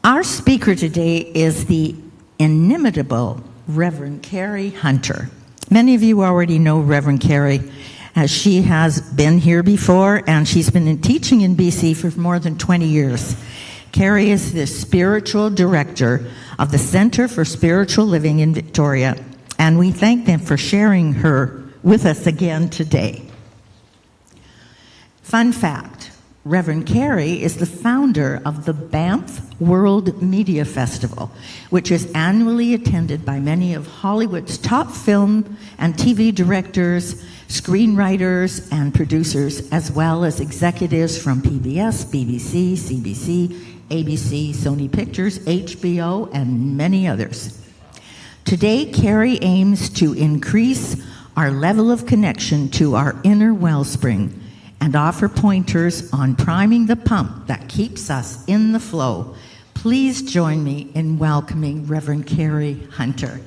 Our speaker today is the inimitable Reverend Carrie Hunter. Many of you already know Reverend Carrie, as she has been here before, and she's been teaching in BC for more than 20 years. Carrie is the spiritual director of the Center for Spiritual Living in Victoria, and we thank them for sharing her with us again today. Fun fact, Reverend Carrie is the founder of the Banff World Media Festival, which is annually attended by many of Hollywood's top film and TV directors, screenwriters, and producers, as well as executives from PBS, BBC, CBC, ABC, Sony Pictures, HBO, and many others. Today, Carrie aims to increase our level of connection to our inner wellspring and offer pointers on priming the pump that keeps us in the flow. Please join me in welcoming Reverend Carrie Hunter.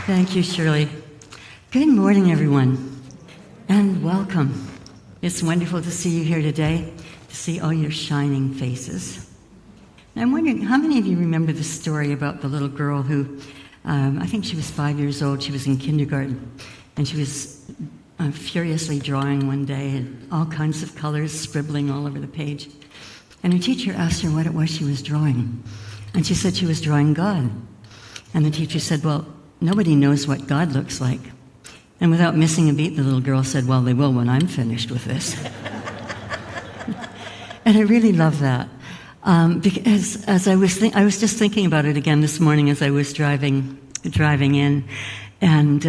Thank you, Shirley. Good morning, everyone, and welcome. It's wonderful to see you here today, to see all your shining faces. I'm wondering, how many of you remember the story about the little girl who, I think she was 5 years old, she was in kindergarten, and she was furiously drawing one day, and all kinds of colors scribbling all over the page. And her teacher asked her what it was she was drawing. And she said she was drawing God. And the teacher said, well, nobody knows what God looks like. And without missing a beat, the little girl said, well, they will when I'm finished with this. And I really love that. Because as I was just thinking about it again this morning as I was driving in, and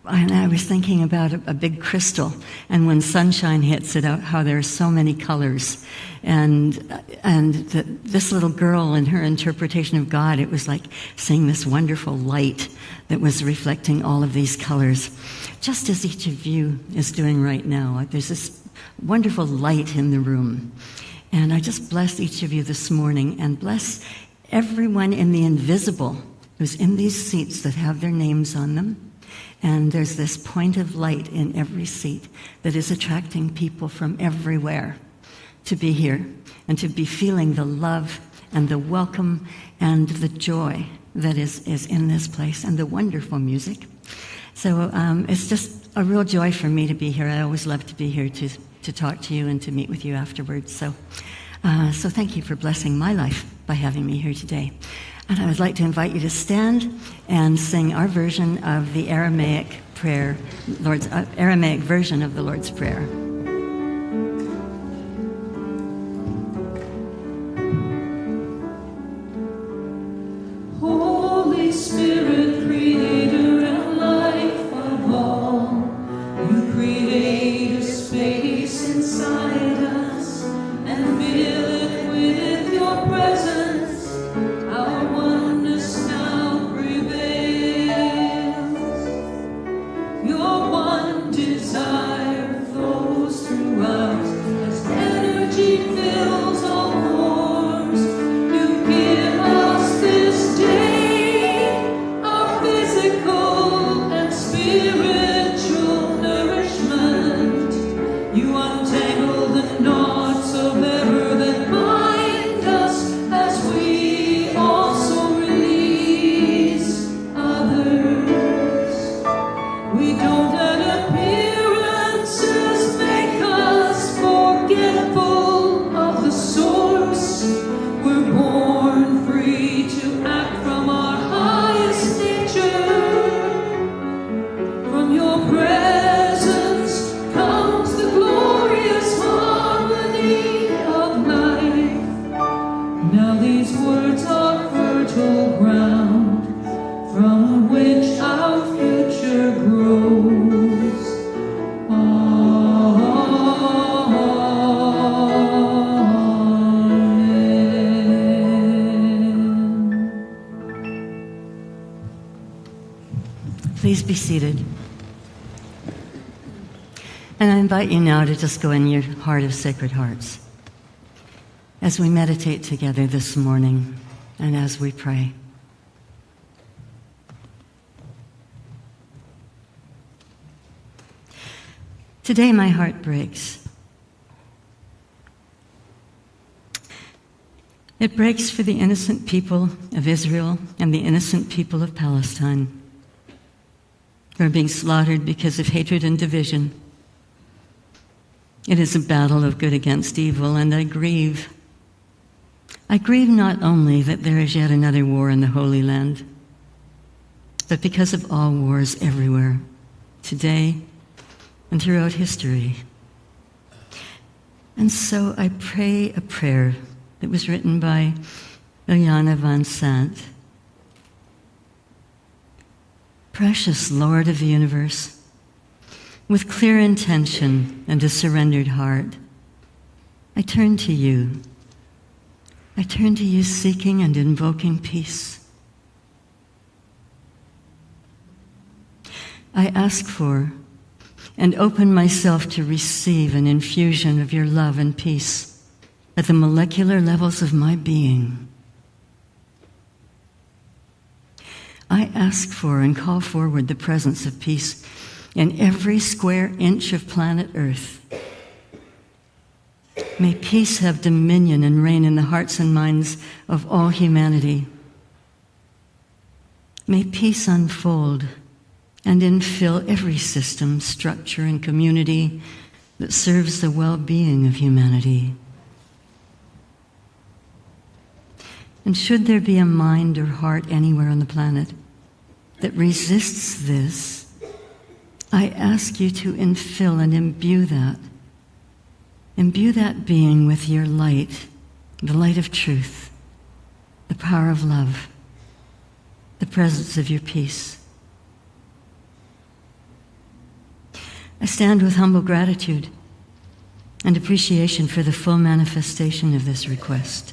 I was thinking about a big crystal, and when sunshine hits it out, how there are so many colors, and this little girl and her interpretation of God, it was like seeing this wonderful light that was reflecting all of these colors, just as each of you is doing right now. There's this wonderful light in the room. And I just bless each of you this morning, and bless everyone in the invisible who's in these seats that have their names on them. And there's this point of light in every seat that is attracting people from everywhere to be here and to be feeling the love and the welcome and the joy that is in this place, and the wonderful music. So it's just a real joy for me to be here. I always love to be here to talk to you and to meet with you afterwards. So thank you for blessing my life by having me here today. And I would like to invite you to stand and sing our version of the Aramaic prayer, Aramaic version of the Lord's Prayer. Holy Spirit, creator and life of all, you create a space inside us and fill it with your presence. Our oneness now prevails. Your one desire flows through us as energy fills all forms. You give us this day our physical and spiritual nourishment. You untangle the knots of error that bind us as we also release others. We don't let appearances make us forgetful of the source. We're born free to act from our highest nature. From your presence comes the glorious harmony of life. Now these words are fertile ground from which our future grows. Amen. Please be seated. And I invite you now to just go in your heart of Sacred Hearts as we meditate together this morning and as we pray. Today my heart breaks. It breaks for the innocent people of Israel and the innocent people of Palestine who are being slaughtered because of hatred and division. It is a battle of good against evil, and I grieve. I grieve not only that there is yet another war in the Holy Land, but because of all wars everywhere, today and throughout history. And so I pray a prayer that was written by Ileana van Sant. Precious Lord of the universe, with clear intention and a surrendered heart, I turn to you. I turn to you seeking and invoking peace. I ask for and open myself to receive an infusion of your love and peace at the molecular levels of my being. I ask for and call forward the presence of peace in every square inch of planet Earth. May peace have dominion and reign in the hearts and minds of all humanity. May peace unfold and infill every system, structure, and community that serves the well-being of humanity. And should there be a mind or heart anywhere on the planet that resists this, I ask you to infill and imbue that. Imbue that being with your light, the light of truth, the power of love, the presence of your peace. I stand with humble gratitude and appreciation for the full manifestation of this request.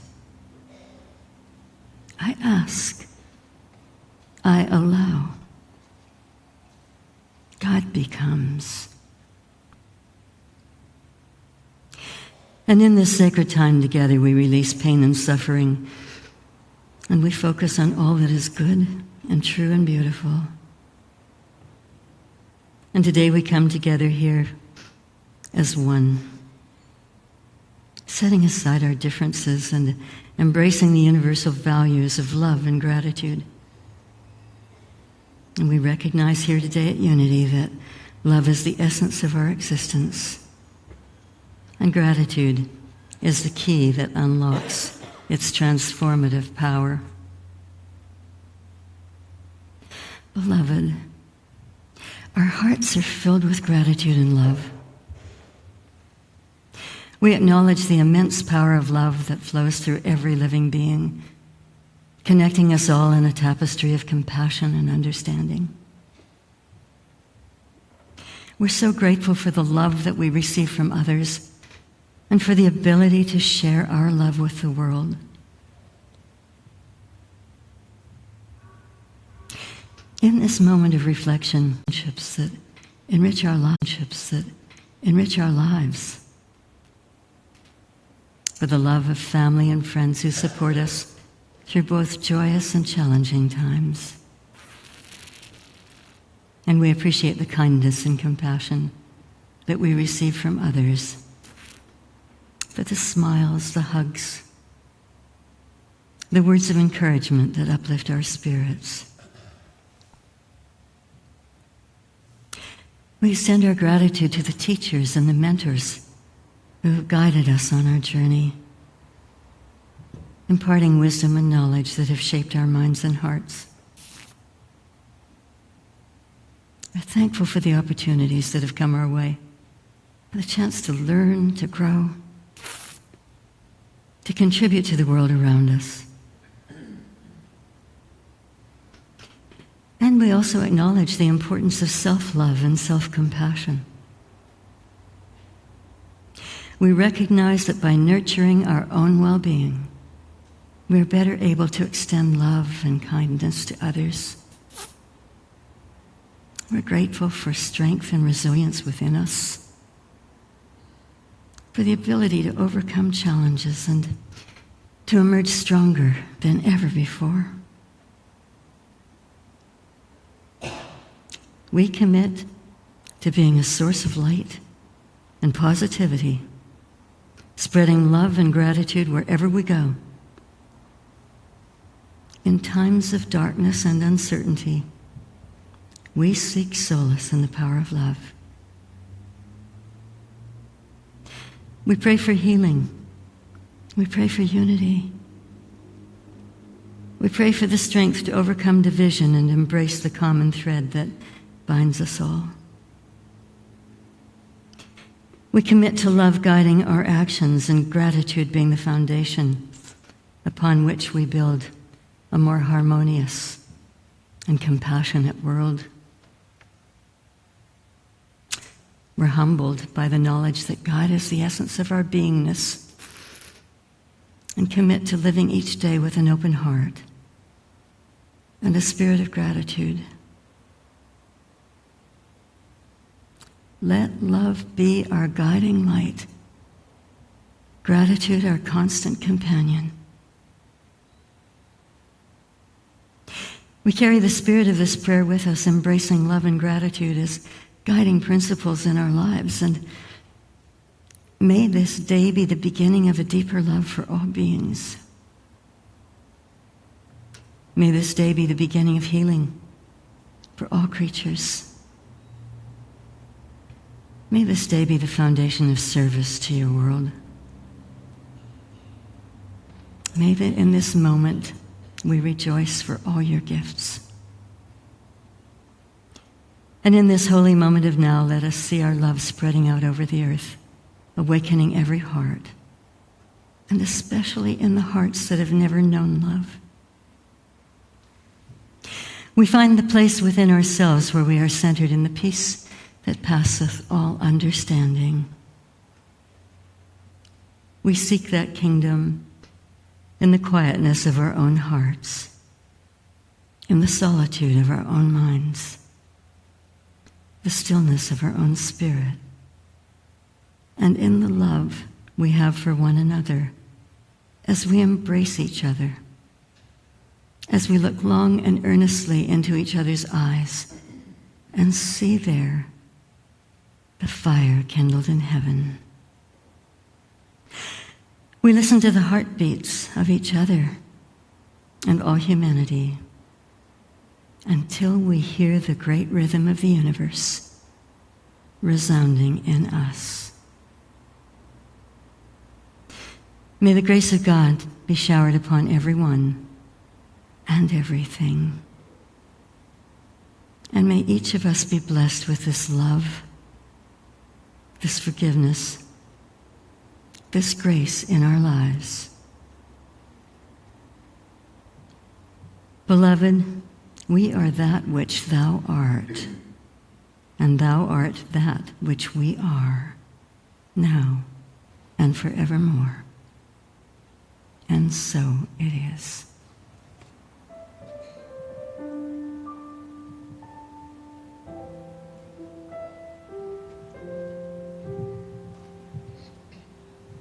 I ask, I allow, God becomes. And in this sacred time together, we release pain and suffering, and we focus on all that is good and true and beautiful. And today we come together here as one, setting aside our differences and embracing the universal values of love and gratitude. And we recognize here today at Unity that love is the essence of our existence, and gratitude is the key that unlocks its transformative power. Beloved, our hearts are filled with gratitude and love. We acknowledge the immense power of love that flows through every living being, connecting us all in a tapestry of compassion and understanding. We're so grateful for the love that we receive from others and for the ability to share our love with the world. In this moment of reflection, relationships that enrich our lives, for the love of family and friends who support us through both joyous and challenging times. And we appreciate the kindness and compassion that we receive from others, for the smiles, the hugs, the words of encouragement that uplift our spirits. We extend our gratitude to the teachers and the mentors who have guided us on our journey, imparting wisdom and knowledge that have shaped our minds and hearts. We're thankful for the opportunities that have come our way, for the chance to learn, to grow, to contribute to the world around us. And we also acknowledge the importance of self-love and self-compassion. We recognize that by nurturing our own well-being, we are better able to extend love and kindness to others. We're grateful for strength and resilience within us, for the ability to overcome challenges and to emerge stronger than ever before. We commit to being a source of light and positivity, spreading love and gratitude wherever we go. In times of darkness and uncertainty, we seek solace in the power of love. We pray for healing. We pray for unity. We pray for the strength to overcome division and embrace the common thread that binds us all. We commit to love guiding our actions and gratitude being the foundation upon which we build a more harmonious and compassionate world. We're humbled by the knowledge that God is the essence of our beingness and commit to living each day with an open heart and a spirit of gratitude. Let love be our guiding light, gratitude our constant companion. We carry the spirit of this prayer with us, embracing love and gratitude as guiding principles in our lives. And may this day be the beginning of a deeper love for all beings. May this day be the beginning of healing for all creatures. May this day be the foundation of service to your world. May that in this moment we rejoice for all your gifts. And in this holy moment of now, let us see our love spreading out over the earth, awakening every heart, and especially in the hearts that have never known love. We find the place within ourselves where we are centered in the peace that passeth all understanding. We seek that kingdom in the quietness of our own hearts, in the solitude of our own minds, the stillness of our own spirit, and in the love we have for one another as we embrace each other, as we look long and earnestly into each other's eyes and see there the fire kindled in heaven. We listen to the heartbeats of each other and all humanity until we hear the great rhythm of the universe resounding in us. May the grace of God be showered upon everyone and everything. And may each of us be blessed with this love, this forgiveness, this grace in our lives. Beloved, we are that which thou art, and thou art that which we are, now and forevermore. And so it is.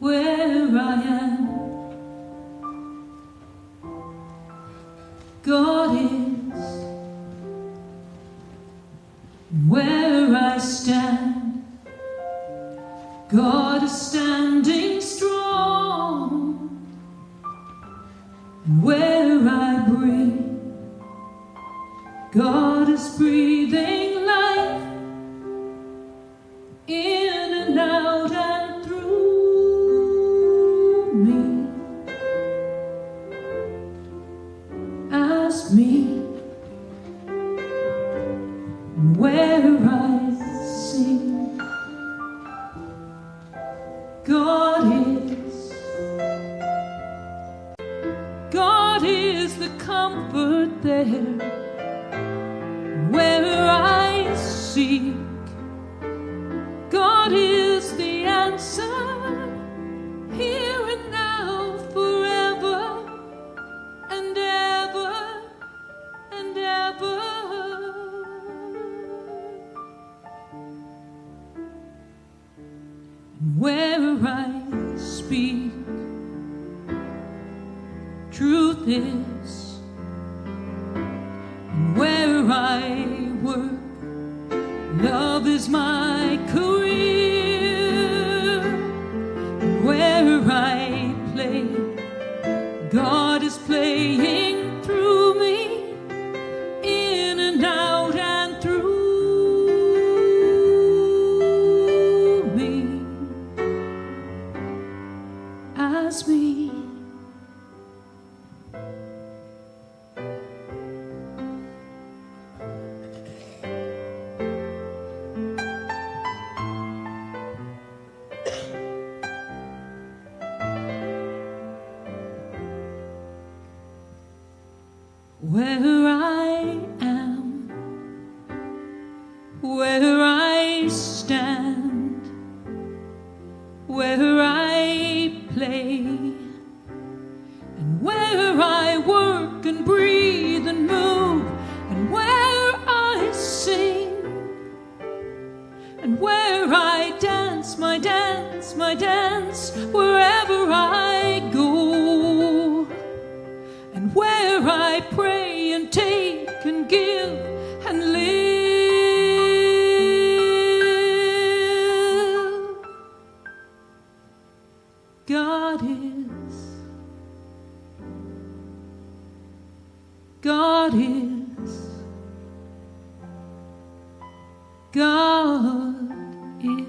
Where I am, God is. Where I stand, God is standing strong. Where I breathe, God is breathing life in and out and through me. Ask me where I sing. God is the comfort there where I seek. God is the answer here and now, forever and ever and ever. Where I speak, truth is. Where I work, love is my career. land, where I play, and where I work and breathe and move, and where I sing, and where I dance my dance, my dance, wherever I go, and where I pray and take and give and live. God is, God is, God is.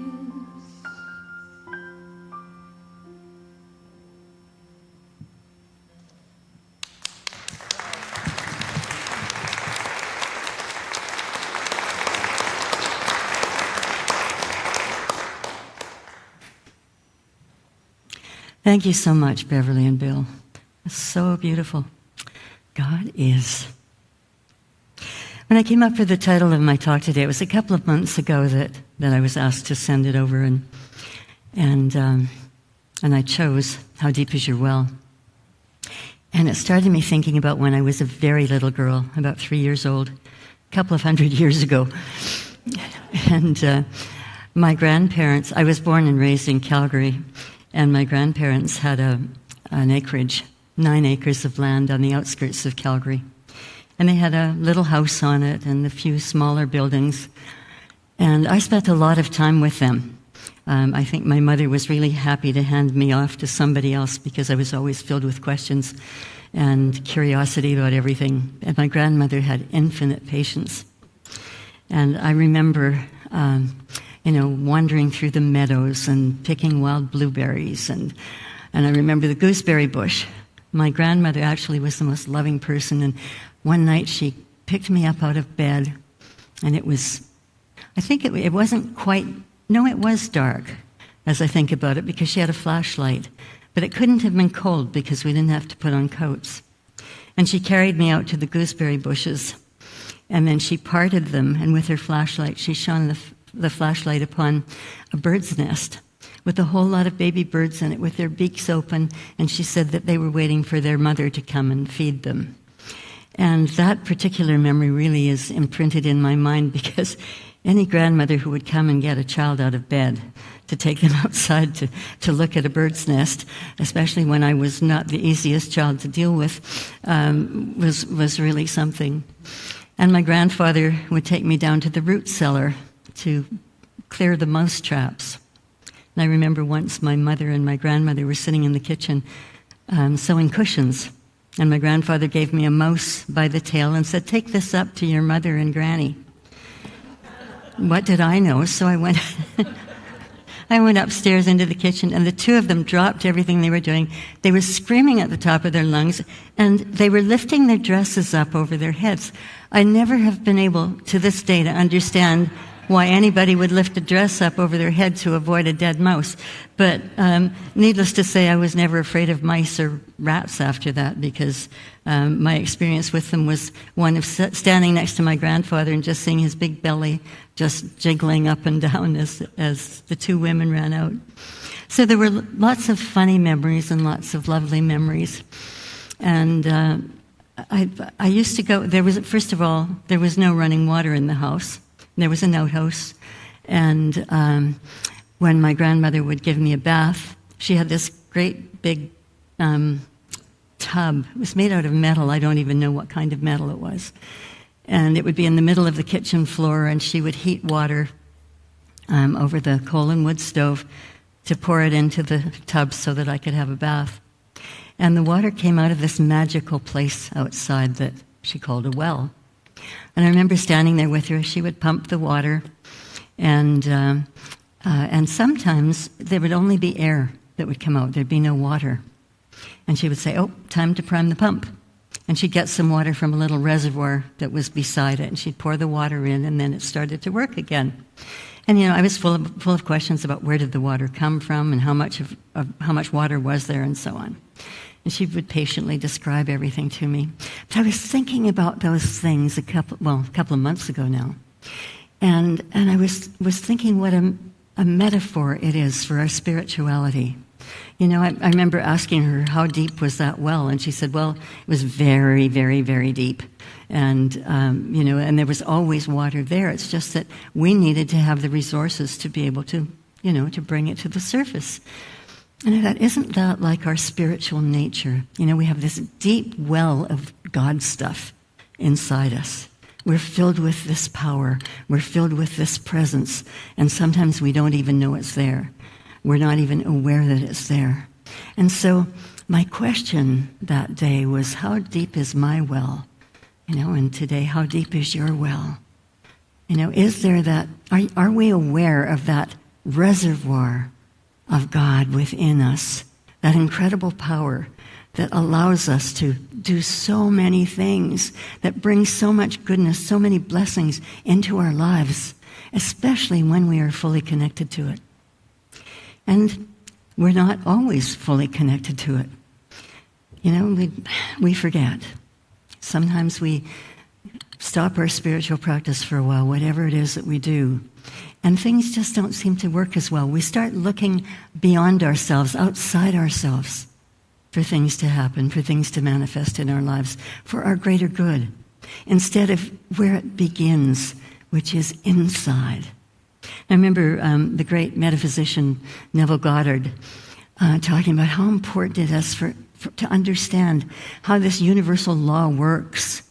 Thank you so much, Beverly and Bill. It's so beautiful. God is. When I came up with the title of my talk today, it was a couple of months ago that I was asked to send it over, and I chose How Deep Is Your Well. And it started me thinking about when I was a very little girl, about 3 years old, a couple of hundred years ago. And my grandparents, I was born and raised in Calgary, and my grandparents had an acreage, 9 acres of land on the outskirts of Calgary. And they had a little house on it and a few smaller buildings. And I spent a lot of time with them. I think my mother was really happy to hand me off to somebody else because I was always filled with questions and curiosity about everything. And my grandmother had infinite patience. And I remember wandering through the meadows and picking wild blueberries. And I remember the gooseberry bush. My grandmother actually was the most loving person. And one night she picked me up out of bed. And it was, I think it wasn't quite, no, it was dark as I think about it because she had a flashlight. But it couldn't have been cold because we didn't have to put on coats. And she carried me out to the gooseberry bushes. And then she parted them. And with her flashlight, she shone the flashlight upon a bird's nest with a whole lot of baby birds in it with their beaks open, and she said that they were waiting for their mother to come and feed them. And that particular memory really is imprinted in my mind because any grandmother who would come and get a child out of bed to take them outside to look at a bird's nest, especially when I was not the easiest child to deal with, was really something. And my grandfather would take me down to the root cellar to clear the mouse traps. And I remember once my mother and my grandmother were sitting in the kitchen sewing cushions. And my grandfather gave me a mouse by the tail and said, "Take this up to your mother and granny." What did I know? So I went I went upstairs into the kitchen, and the two of them dropped everything they were doing. They were screaming at the top of their lungs, and they were lifting their dresses up over their heads. I never have been able, to this day, to understand why anybody would lift a dress up over their head to avoid a dead mouse. But needless to say, I was never afraid of mice or rats after that because my experience with them was one of standing next to my grandfather and just seeing his big belly just jiggling up and down as the two women ran out. So there were lots of funny memories and lots of lovely memories. And I used to go, first of all, there was no running water in the house. There was an outhouse, and when my grandmother would give me a bath, she had this great big tub. It was made out of metal. I don't even know what kind of metal it was. And it would be in the middle of the kitchen floor, and she would heat water over the coal and wood stove to pour it into the tub so that I could have a bath. And the water came out of this magical place outside that she called a well. And I remember standing there with her. She would pump the water, and sometimes there would only be air that would come out. There'd be no water. And she would say, "Oh, time to prime the pump." And she'd get some water from a little reservoir that was beside it, and she'd pour the water in, and then it started to work again. And, I was full of questions about where did the water come from and how much water was there and so on. And she would patiently describe everything to me. But I was thinking about those things a couple of months ago now. And I was thinking what a metaphor it is for our spirituality. You know, I remember asking her, how deep was that well? And she said, well, it was very, very, very deep. And, you know, and there was always water there. It's just that we needed to have the resources to be able to, you know, to bring it to the surface. And I thought, isn't that like our spiritual nature? You know, we have this deep well of God stuff inside us. We're filled with this power. We're filled with this presence. And sometimes we don't even know it's there. We're not even aware that it's there. And so my question that day was, how deep is my well? You know, and today, how deep is your well? You know, is there that, are we aware of that reservoir of God within us, that incredible power that allows us to do so many things, that brings so much goodness, so many blessings into our lives, especially when we are fully connected to it? And we're not always fully connected to it. You know, we forget. Sometimes we stop our spiritual practice for a while, whatever it is that we do, and things just don't seem to work as well. We start looking beyond ourselves, outside ourselves, for things to happen, for things to manifest in our lives, for our greater good, instead of where it begins, which is inside. I remember the great metaphysician Neville Goddard talking about how important it is to understand how this universal law works.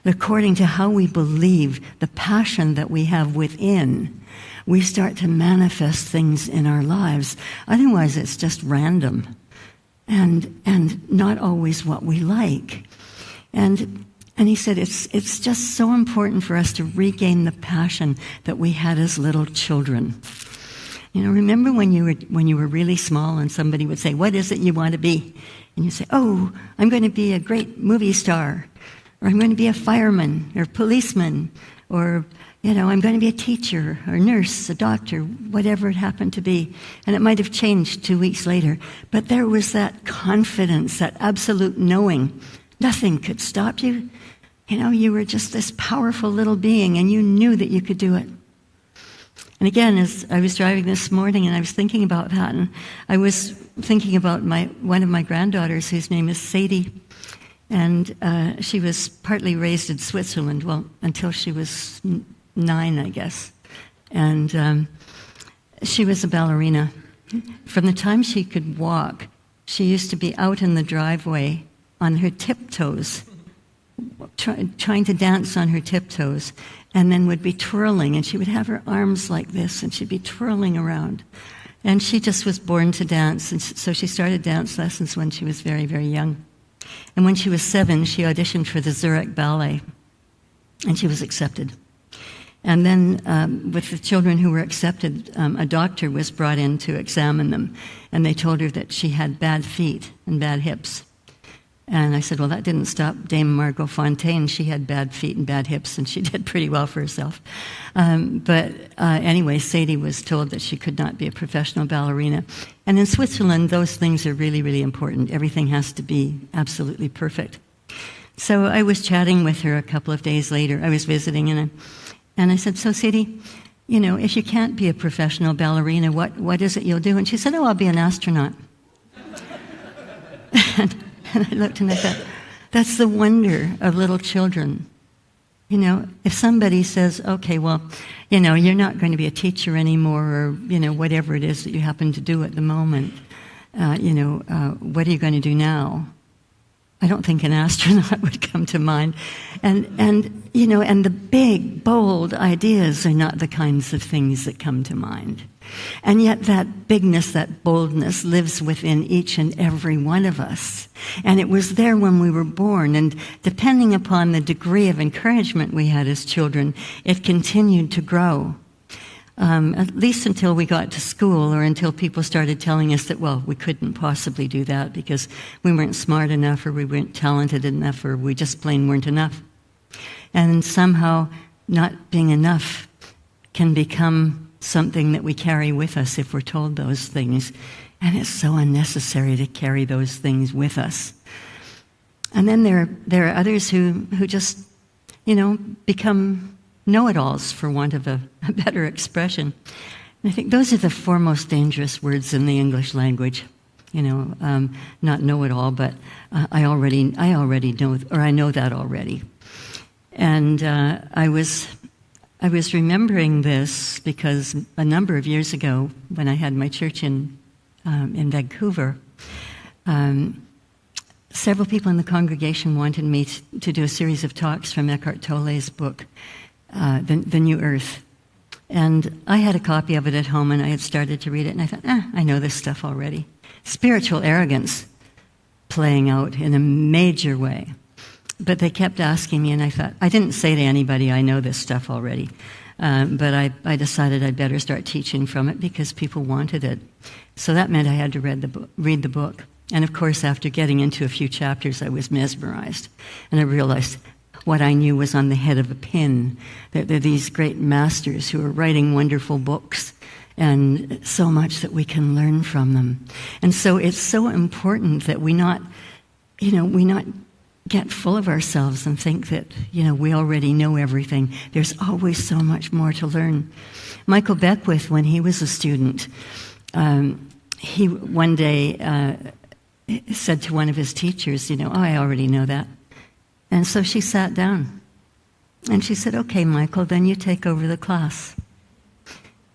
According to how we believe, the passion that we have within, we start to manifest things in our lives. Otherwise, it's just random and not always what we like. And he said it's just so important for us to regain the passion that we had as little children. You know, remember when you were really small and somebody would say, "What is it you want to be?" And you say, "Oh, I'm going to be a great movie star, or I'm going to be a fireman or policeman, or, you know, I'm going to be a teacher or nurse, a doctor," whatever it happened to be. And it might have changed 2 weeks later. But there was that confidence, that absolute knowing. Nothing could stop you. You know, you were just this powerful little being, and you knew that you could do it. And again, as I was driving this morning, and I was thinking about that, and I was thinking about one of my granddaughters, whose name is Sadie, and she was partly raised in Switzerland, well, until she was 9, I guess. And she was a ballerina. From the time she could walk, she used to be out in the driveway on her tiptoes, trying to dance on her tiptoes, and then would be twirling, and she would have her arms like this, and she'd be twirling around. And she just was born to dance, and so she started dance lessons when she was very, very young. And when she was 7, she auditioned for the Zurich Ballet, and she was accepted. And then with the children who were accepted, a doctor was brought in to examine them, and they told her that she had bad feet and bad hips. And I said, well, that didn't stop Dame Margot Fontaine. She had bad feet and bad hips, and she did pretty well for herself. But anyway, Sadie was told that she could not be a professional ballerina. And in Switzerland, those things are really, really important. Everything has to be absolutely perfect. So I was chatting with her a couple of days later. I was visiting, and I said, so Sadie, you know, if you can't be a professional ballerina, what is it you'll do? And she said, oh, I'll be an astronaut. And I looked and I thought, that's the wonder of little children. You know, if somebody says, okay, well, you know, you're not going to be a teacher anymore, or, you know, whatever it is that you happen to do at the moment, what are you going to do now? I don't think an astronaut would come to mind. And you know, and the big, bold ideas are not the kinds of things that come to mind. And yet that bigness, that boldness lives within each and every one of us. And it was there when we were born. And depending upon the degree of encouragement we had as children, it continued to grow. At least until we got to school, or until people started telling us that, well, we couldn't possibly do that because we weren't smart enough, or we weren't talented enough, or we just plain weren't enough. And somehow not being enough can become something that we carry with us if we're told those things. And it's so unnecessary to carry those things with us. And then there are others who just, you know, become know-it-alls, for want of a better expression. I think those are the four most dangerous words in the English language. Not know it all, but I already know, or I know that already. And I was remembering this because a number of years ago, when I had my church in Vancouver, several people in the congregation wanted me to do a series of talks from Eckhart Tolle's book, The New Earth. And I had a copy of it at home, and I had started to read it, and I thought, I know this stuff already. Spiritual arrogance playing out in a major way. But they kept asking me, and I thought, I didn't say to anybody, I know this stuff already. But I decided I'd better start teaching from it because people wanted it. So that meant I had to read the book. And of course, after getting into a few chapters, I was mesmerized. And I realized what I knew was on the head of a pin. That there are these great masters who are writing wonderful books, and so much that we can learn from them. And so it's so important that we not get full of ourselves and think that, we already know everything. There's always so much more to learn. Michael Beckwith, when he was a student, he one day said to one of his teachers, I already know that. And so she sat down. And she said, okay, Michael, then you take over the class.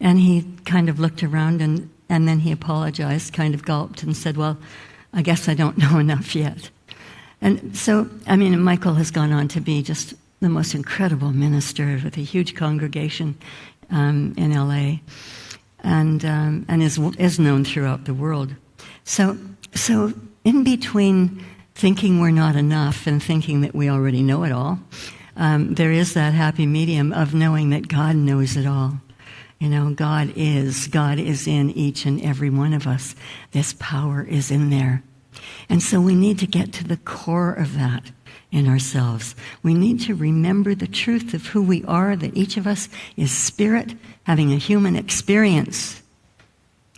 And he kind of looked around and then he apologized, kind of gulped and said, well, I guess I don't know enough yet. And so, Michael has gone on to be just the most incredible minister with a huge congregation in LA and is known throughout the world. So in between thinking we're not enough and thinking that we already know it all, there is that happy medium of knowing that God knows it all. God is in each and every one of us. This power is in there. And so we need to get to the core of that in ourselves. We need to remember the truth of who we are, that each of us is spirit having a human experience.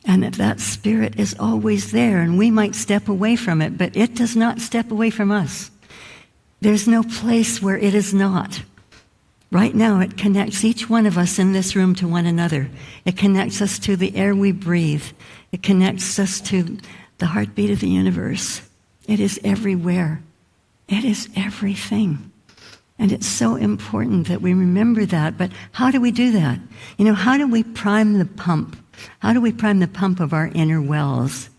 And that spirit is always there, and we might step away from it, but it does not step away from us. There's no place where it is not. Right now, it connects each one of us in this room to one another. It connects us to the air we breathe. It connects us to the heartbeat of the universe. It is everywhere. It is everything. And it's so important that we remember that. But how do we do that? How do we prime the pump? How do we prime the pump of our inner wells?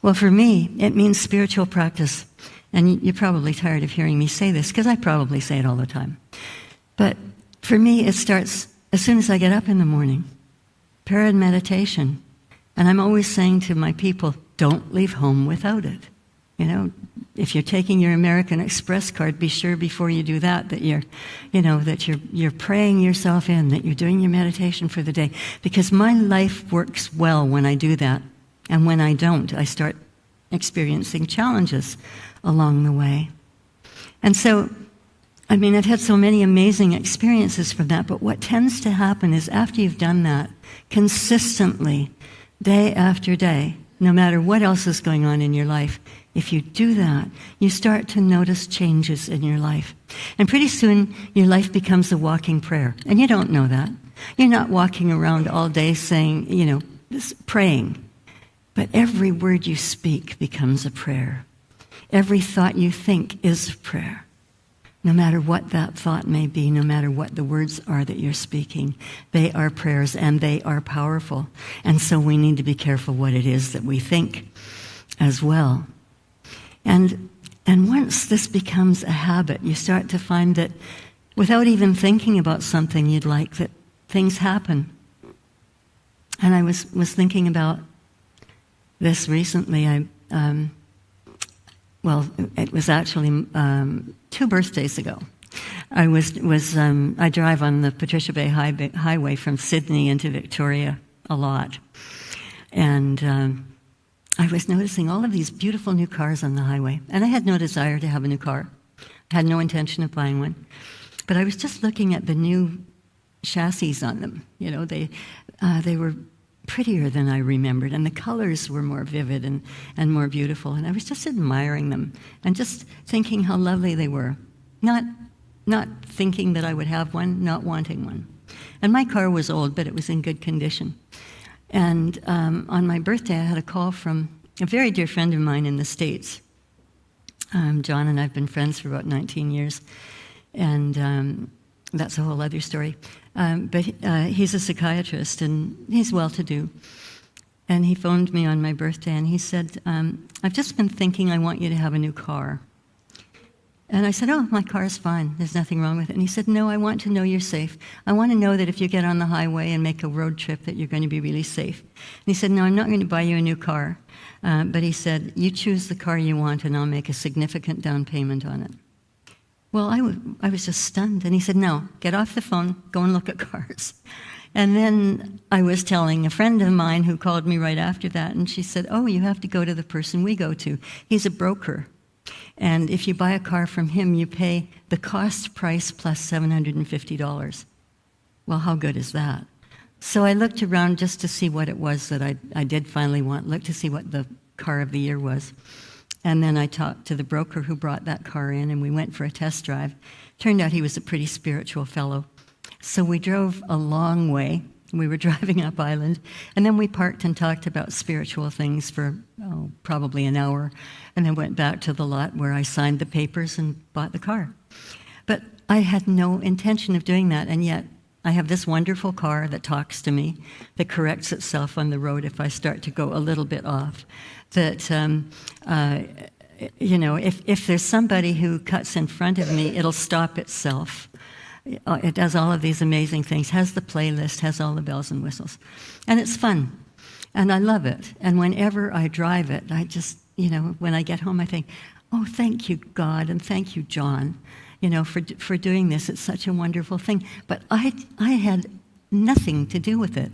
Well, for me, it means spiritual practice. And you're probably tired of hearing me say this, because I probably say it all the time. But for me, it starts as soon as I get up in the morning. Prayer and meditation. And I'm always saying to my people, don't leave home without it. If you're taking your American Express card, be sure before you do that you're praying yourself in, that you're doing your meditation for the day. Because my life works well when I do that. And when I don't, I start experiencing challenges along the way. And so, I've had so many amazing experiences from that, but what tends to happen is after you've done that consistently, day after day, no matter what else is going on in your life, if you do that, you start to notice changes in your life. And pretty soon, your life becomes a walking prayer. And you don't know that. You're not walking around all day saying, praying. But every word you speak becomes a prayer. Every thought you think is a prayer. No matter what that thought may be, no matter what the words are that you're speaking, they are prayers and they are powerful. And so we need to be careful what it is that we think as well. And once this becomes a habit, you start to find that without even thinking about something you'd like, that things happen. And I was thinking about this recently. It was actually 2 birthdays ago. I drive on the Patricia Bay Highway from Sydney into Victoria a lot. And I was noticing all of these beautiful new cars on the highway. And I had no desire to have a new car. I had no intention of buying one. But I was just looking at the new chassis on them. They were prettier than I remembered, and the colors were more vivid and more beautiful. And I was just admiring them and just thinking how lovely they were. Not thinking that I would have one, not wanting one. And my car was old, but it was in good condition. And on my birthday, I had a call from a very dear friend of mine in the States. John and I have been friends for about 19 years, and that's a whole other story. But he's a psychiatrist, and he's well-to-do. And he phoned me on my birthday, and he said, I've just been thinking I want you to have a new car. And I said, oh, my car's fine. There's nothing wrong with it. And he said, no, I want to know you're safe. I want to know that if you get on the highway and make a road trip that you're going to be really safe. And he said, no, I'm not going to buy you a new car. But he said, you choose the car you want, and I'll make a significant down payment on it. Well, I was just stunned. And he said, no, get off the phone, go and look at cars. And then I was telling a friend of mine who called me right after that, and she said, oh, you have to go to the person we go to. He's a broker. And if you buy a car from him, you pay the cost price plus $750. Well, how good is that? So I looked around just to see what it was that I did finally want, looked to see what the car of the year was. And then I talked to the broker who brought that car in, and we went for a test drive. Turned out he was a pretty spiritual fellow. So we drove a long way. We were driving up island, and then we parked and talked about spiritual things for probably an hour, and then went back to the lot where I signed the papers and bought the car. But I had no intention of doing that, and yet I have this wonderful car that talks to me, that corrects itself on the road if I start to go a little bit off, that if there's somebody who cuts in front of me, it'll stop itself. It does all of these amazing things, has the playlist, has all the bells and whistles. And it's fun, and I love it. And whenever I drive it, I just, when I get home, I think, oh, thank you, God, and thank you, John, for doing this. It's such a wonderful thing. But I had nothing to do with it.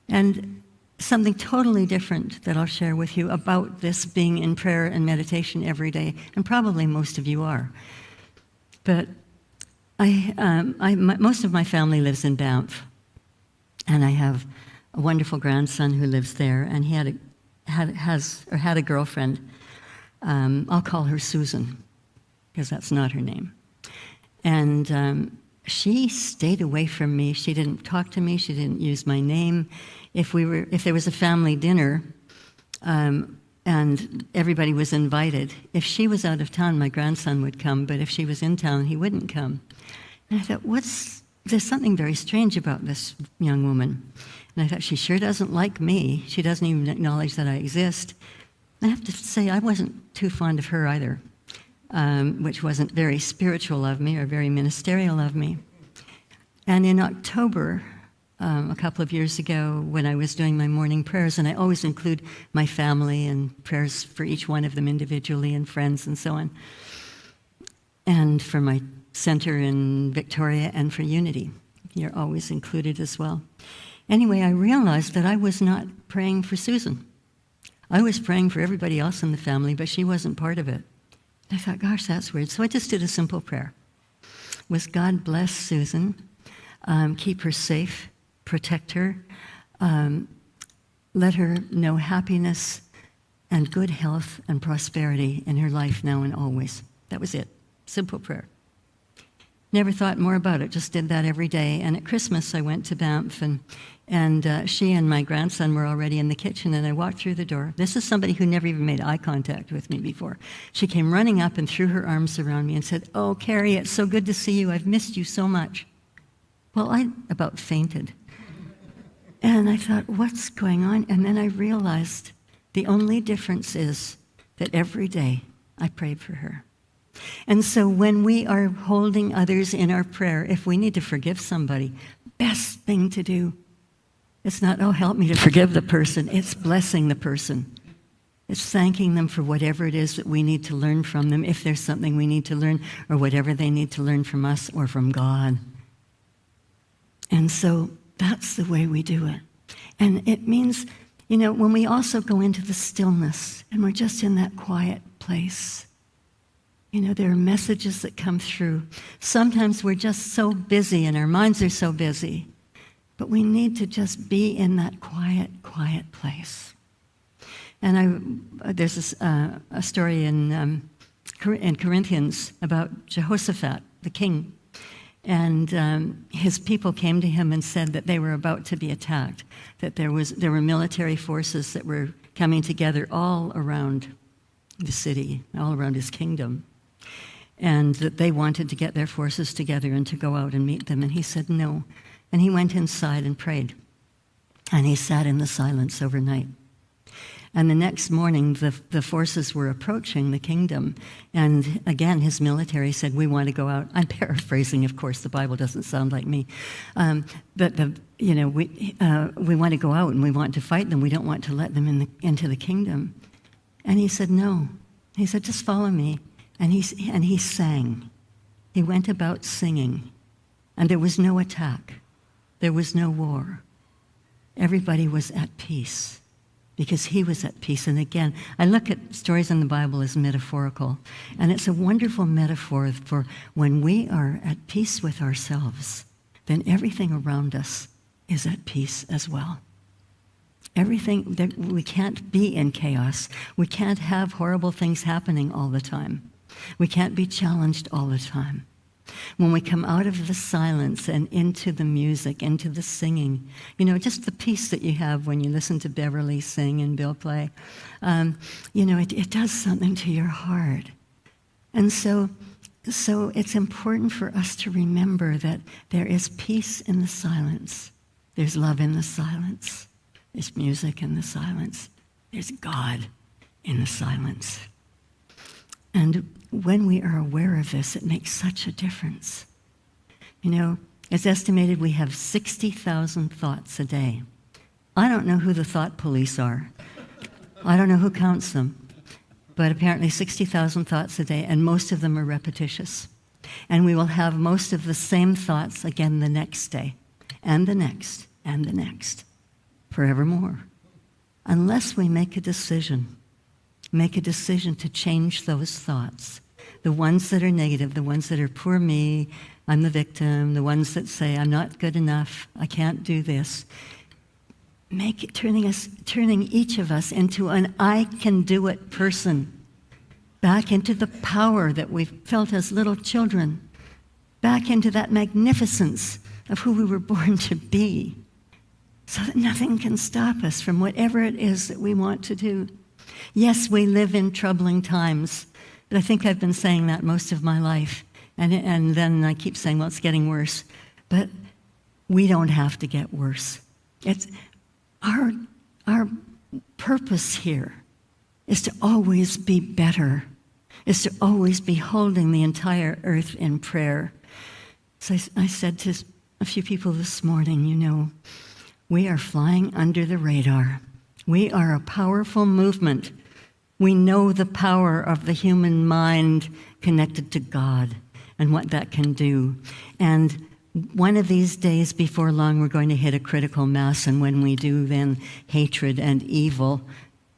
And something totally different that I'll share with you about this being in prayer and meditation every day, and probably most of you are. But most of my family lives in Banff, and I have a wonderful grandson who lives there, and he had a girlfriend. I'll call her Susan, because that's not her name. And she stayed away from me. She didn't talk to me. She didn't use my name. If there was a family dinner, and everybody was invited, if she was out of town, my grandson would come, but if she was in town, he wouldn't come. And I thought, there's something very strange about this young woman. And I thought, she sure doesn't like me. She doesn't even acknowledge that I exist. I have to say, I wasn't too fond of her either, which wasn't very spiritual of me or very ministerial of me. And in October, a couple of years ago, when I was doing my morning prayers, and I always include my family and prayers for each one of them individually and friends and so on, and for my center in Victoria and for Unity. You're always included as well. Anyway, I realized that I was not praying for Susan. I was praying for everybody else in the family, but she wasn't part of it. I thought, gosh, that's weird. So I just did a simple prayer. Was God bless Susan, keep her safe, protect her, let her know happiness and good health and prosperity in her life now and always. That was it. Simple prayer. Never thought more about it, just did that every day. And at Christmas, I went to Banff, and she and my grandson were already in the kitchen, and I walked through the door. This is somebody who never even made eye contact with me before. She came running up and threw her arms around me and said, oh, Carrie, it's so good to see you. I've missed you so much. Well, I about fainted. And I thought, what's going on? And then I realized the only difference is that every day I prayed for her. And so when we are holding others in our prayer, if we need to forgive somebody, best thing to do, it's not, oh, help me to forgive the person. It's blessing the person. It's thanking them for whatever it is that we need to learn from them, if there's something we need to learn, or whatever they need to learn from us or from God. And so that's the way we do it. And it means, when we also go into the stillness and we're just in that quiet place, there are messages that come through. Sometimes we're just so busy and our minds are so busy, but we need to just be in that quiet, quiet place. And there's a story in Corinthians about Jehoshaphat, the king. And his people came to him and said that they were about to be attacked, that there were military forces that were coming together all around the city, all around his kingdom, and that they wanted to get their forces together and to go out and meet them. And he said no. And he went inside and prayed. And he sat in the silence overnight. And the next morning, the forces were approaching the kingdom. And again, his military said, we want to go out. I'm paraphrasing, of course. The Bible doesn't sound like me. But we want to go out and we want to fight them. We don't want to let them into the kingdom. And he said, no. He said, just follow me. And he sang. He went about singing. And there was no attack. There was no war. Everybody was at peace because he was at peace. And again, I look at stories in the Bible as metaphorical. And it's a wonderful metaphor for when we are at peace with ourselves, then everything around us is at peace as well. Everything, that we can't be in chaos. We can't have horrible things happening all the time. We can't be challenged all the time. When we come out of the silence and into the music, into the singing, just the peace that you have when you listen to Beverly sing and Bill play, it does something to your heart. And so it's important for us to remember that there is peace in the silence. There's love in the silence. There's music in the silence. There's God in the silence. And when we are aware of this, it makes such a difference. It's estimated we have 60,000 thoughts a day. I don't know who the thought police are. I don't know who counts them. But apparently 60,000 thoughts a day, and most of them are repetitious. And we will have most of the same thoughts again the next day, and the next, and the next, forevermore. Unless we make a decision to change those thoughts. The ones that are negative, the ones that are poor me, I'm the victim, the ones that say I'm not good enough, I can't do this. Turning each of us into an I can do it person. Back into the power that we felt as little children. Back into that magnificence of who we were born to be. So that nothing can stop us from whatever it is that we want to do. Yes, we live in troubling times, but I think I've been saying that most of my life. And then I keep saying, well, it's getting worse. But we don't have to get worse. It's our purpose here is to always be better, is to always be holding the entire earth in prayer. So I said to a few people this morning, we are flying under the radar. We are a powerful movement. We know the power of the human mind connected to God and what that can do. And one of these days before long, we're going to hit a critical mass. And when we do, then hatred and evil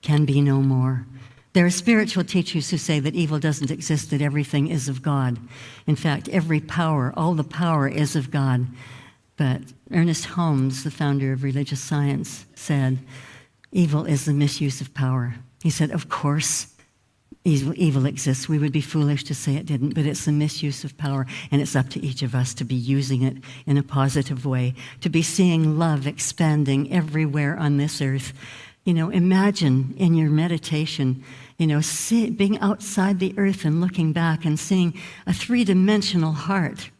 can be no more. There are spiritual teachers who say that evil doesn't exist, that everything is of God. In fact, every power, all the power is of God. But Ernest Holmes, the founder of religious science, said, evil is the misuse of power. He said, of course, evil exists. We would be foolish to say it didn't, but it's the misuse of power, and it's up to each of us to be using it in a positive way, to be seeing love expanding everywhere on this earth. Imagine in your meditation, being outside the earth and looking back and seeing a three-dimensional heart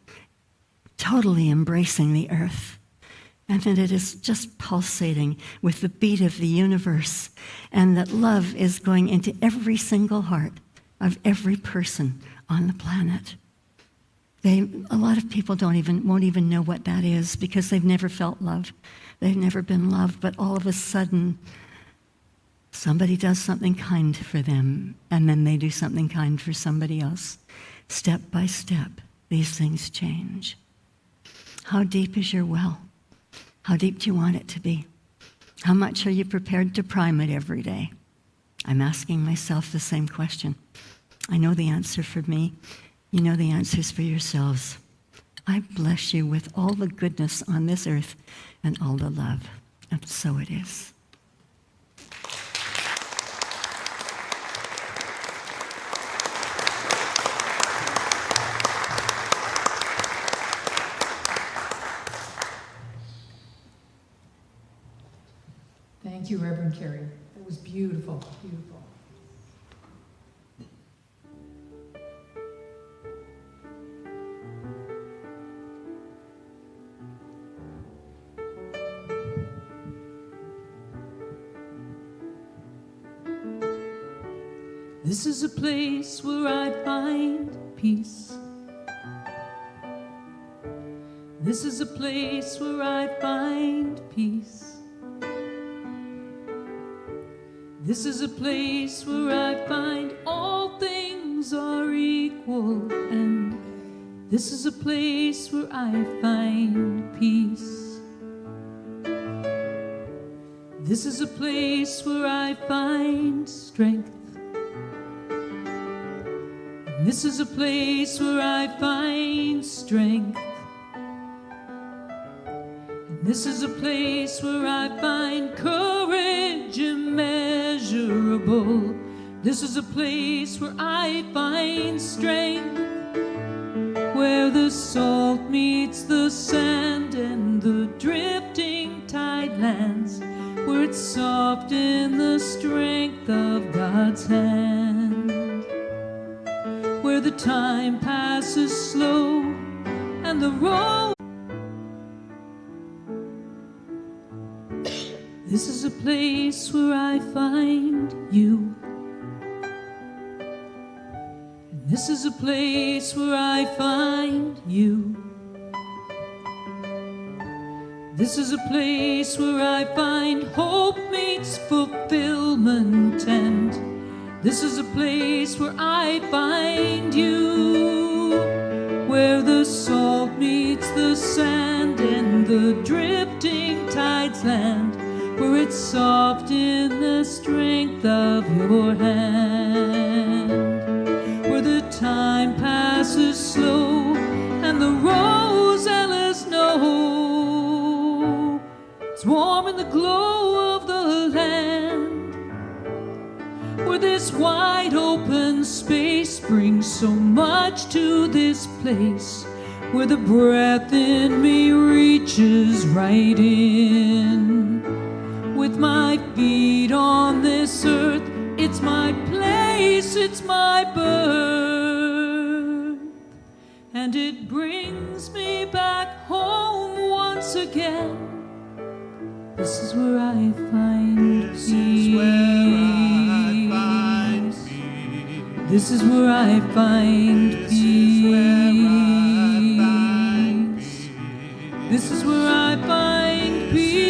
totally embracing the earth. And that it is just pulsating with the beat of the universe, and that love is going into every single heart of every person on the planet. A lot of people won't even know what that is because they've never felt love. They've never been loved, but all of a sudden, somebody does something kind for them, and then they do something kind for somebody else. Step by step, these things change. How deep is your well? How deep do you want it to be? How much are you prepared to prime it every day? I'm asking myself the same question. I know the answer for me. You know the answers for yourselves. I bless you with all the goodness on this earth and all the love. And so it is. Reverend Carrie. It was beautiful, beautiful. This is a place where I find peace. This is a place where I find peace. This is a place where I find all things are equal. And this is a place where I find peace. This is a place where I find strength. This is a place where I find strength. And this is a place where I find courage immeasurable. This is a place where I find strength, where the salt meets the sand and the drifting tide lands, where it's soft in the strength of God's hand, where the time passes slow and the road. This is a place where I find you. And this is a place where I find you. This is a place where I find hope meets fulfillment, and this is a place where I find you, where the salt meets the sand and the drifting tides land, where it's soft in the strength of your hand, where the time passes slow and the rosellas know it's warm in the glow of the land, where this wide open space brings so much to this place, where the breath in me reaches right in. With my feet on this earth, it's my place, it's my birth, and it brings me back home once again. This is where I find peace. This is where I find peace. This is where I find peace.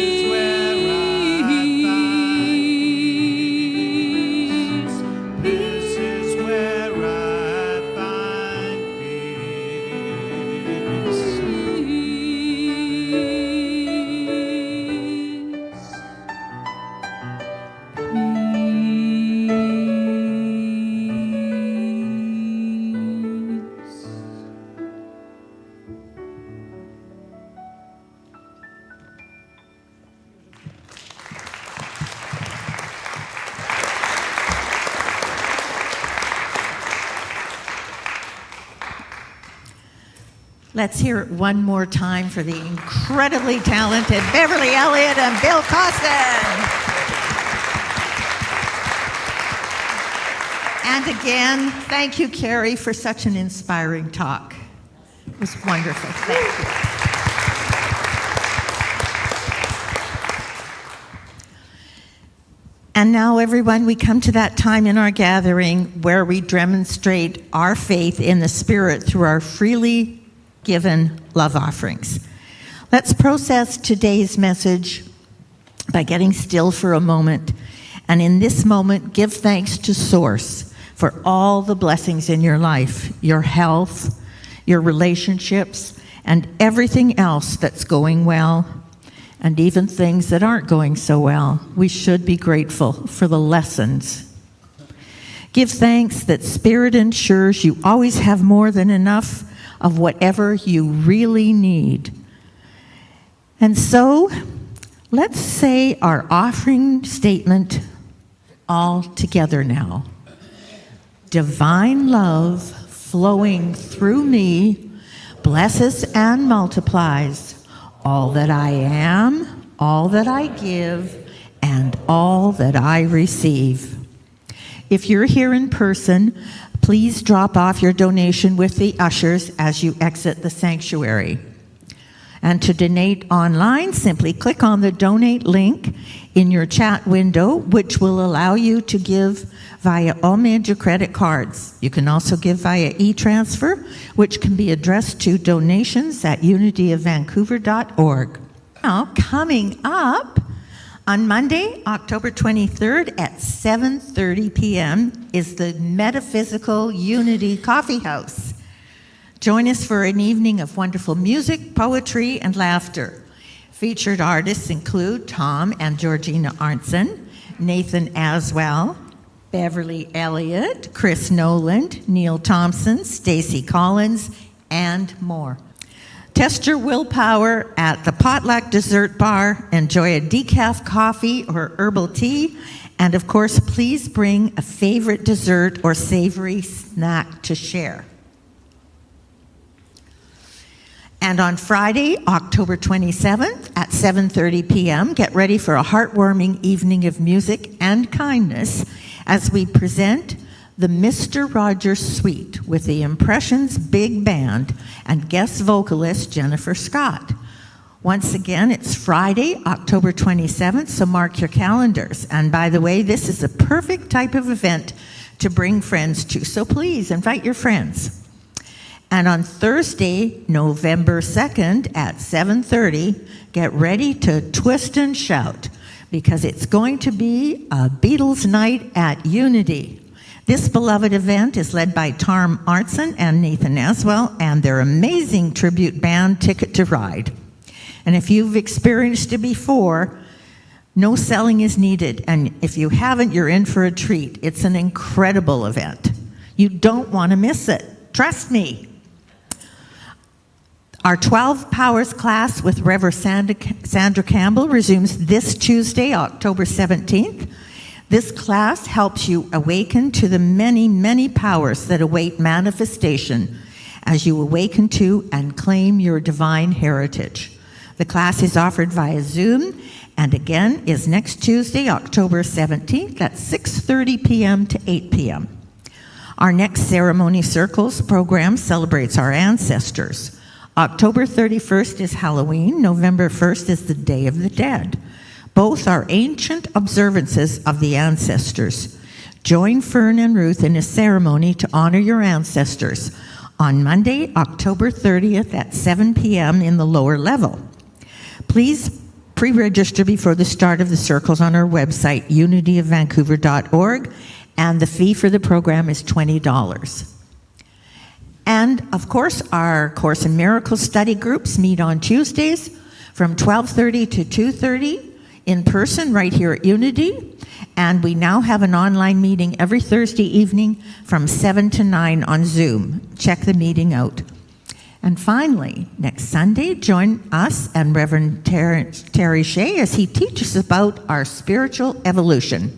Let's hear it one more time for the incredibly talented Beverly Elliott and Bill Costin. And again, thank you, Carrie, for such an inspiring talk. It was wonderful. Thank you. And now, everyone, we come to that time in our gathering where we demonstrate our faith in the Spirit through our freely given love offerings. Let's process today's message by getting still for a moment. And in this moment, give thanks to Source for all the blessings in your life, your health, your relationships, and everything else that's going well, and even things that aren't going so well. We should be grateful for the lessons. Give thanks that Spirit ensures you always have more than enough of whatever you really need. And so, let's say our offering statement all together now. Divine love flowing through me blesses and multiplies all that I am, all that I give, and all that I receive. If you're here in person, please drop off your donation with the ushers as you exit the sanctuary. And to donate online, simply click on the donate link in your chat window, which will allow you to give via all major credit cards. You can also give via e-transfer, which can be addressed to donations@unityofvancouver.org. Now, coming up on Monday, October 23rd at 7:30 p.m. is the Metaphysical Unity Coffee House. Join us for an evening of wonderful music, poetry, and laughter. Featured artists include Tom and Georgina Arntzen, Nathan Aswell, Beverly Elliott, Chris Noland, Neil Thompson, Stacey Collins, and more. Test your willpower at the Potluck Dessert Bar. Enjoy a decaf coffee or herbal tea. And of course, please bring a favorite dessert or savory snack to share. And on Friday, October 27th at 7:30 p.m., get ready for a heartwarming evening of music and kindness as we present the Mr. Rogers Suite with the Impressions Big Band and guest vocalist Jennifer Scott. Once again, it's Friday, October 27th, so mark your calendars. And by the way, this is a perfect type of event to bring friends to, so please invite your friends. And on Thursday, November 2nd at 7:30, get ready to twist and shout because it's going to be a Beatles night at Unity. This beloved event is led by Tom Arntzen and Nathan Aswell and their amazing tribute band, Ticket to Ride. And if you've experienced it before, no selling is needed. And if you haven't, you're in for a treat. It's an incredible event. You don't want to miss it. Trust me. Our 12 Powers class with Reverend Sandra Campbell resumes this Tuesday, October 17th. This class helps you awaken to the many, many powers that await manifestation as you awaken to and claim your divine heritage. The class is offered via Zoom and again is next Tuesday, October 17th at 6:30 p.m. to 8 p.m. Our next Ceremony Circles program celebrates our ancestors. October 31st is Halloween. November 1st is the Day of the Dead. Both are ancient observances of the ancestors. Join Fern and Ruth in a ceremony to honor your ancestors on Monday, October 30th at 7 p.m. in the lower level. Please pre-register before the start of the circles on our website, unityofvancouver.org, and the fee for the program is $20. And, of course, our Course in Miracles study groups meet on Tuesdays from 12:30 to 2:30 in person right here at Unity. And we now have an online meeting every Thursday evening from 7 to 9 on Zoom. Check the meeting out. And finally, next Sunday, join us and Reverend Terry Shea as he teaches about our spiritual evolution.